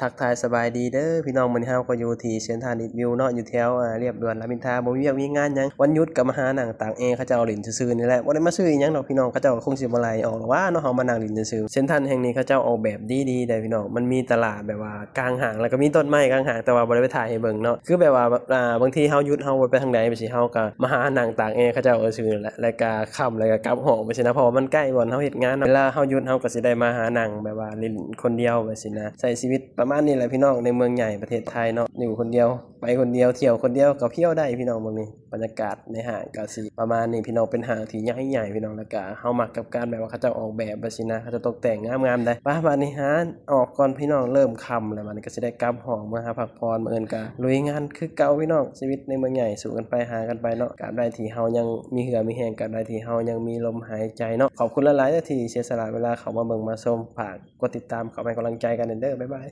ทักทายสบายดีเด้อพี่น้องมื้อนี้เฮาก็อยู่ที่เซ็นทรัลอีทวิวเนาะอยู่แถวเรียบด่วนรามอินทราบ่มีเวียกมีงานหยังวันหยุดก็มาหานั่งตากแอร์เขาเจ้าเล่นซื่อๆนี่แหละบ่ได้มาซื้ออิหยังดอกพี่น้องเขาเจ้าก็คงสิบ่ไล่ออกหรอกว่าเนาะเฮามานั่งเล่นซื่อๆเซ็นทรัลแห่งนี้เขาเจ้าออกแบบดีๆเด้อพี่น้องมันมีตลาดแบบว่ากลางห้างแล้วก็มีต้นไม้กลางห้างแต่ว่าบ่ได้ไปถ่ายให้เบิ่งเนาะคือแบบว่าบางทีเฮาหยุดเฮาบ่ไปทางใดไปสิเฮาก็มาหานั่งตากแอร์เขาเจ้าซื่อๆนั่นแหละแล้วก็ค่ำแล้วก็กลับห้องไปสินะเพราะว่ามันใกล้บ่อนเฮาเฮ็ดงานเนาะเวลาเฮาหยุดเฮาก็สิได้มาหานั่งแบบว่าเล่นคนเดียวไปสินะใช้ชีวิตประมาณนี้แหละพี่น้องในเมืองใหญ่ประเทศไทยเนาะอยู่คนเดียวไปคนเดียวเที่ยวคนเดียวก็เที่ยวได้พี่น้องเบิ่งนี่บรรยากาศในห้างก็สิประมาณนี้พี่น้องเป็นห้างที่ใหญ่ๆพี่น้องแล้วก็เฮามักกับการแบบว่าเขาเจ้าออกแบบไปสินะเขาจะตกแต่งงามๆได้บัดนี้หาออกก่อนพี่น้องเริ่มค่ำแล้วบัดนี้ก็สิได้กลับห้องมาหาพักผ่อนมื้ออื่นก็ลุยงานคือเก่าพี่น้องชีวิตในเมืองใหญ่สู้กันไปหากันไปเนาะกราบใดที่เฮายังมีเหือมีแรงกราบใดที่เฮายังมีลมหายใจเนาะขอบคุณหลายๆเด้อที่เสียสละเวลาเข้ามาเบิ่งมาชมฝากกดติดตามเข้าไปให้กำลังใจกันเด้อบ๊ายบาย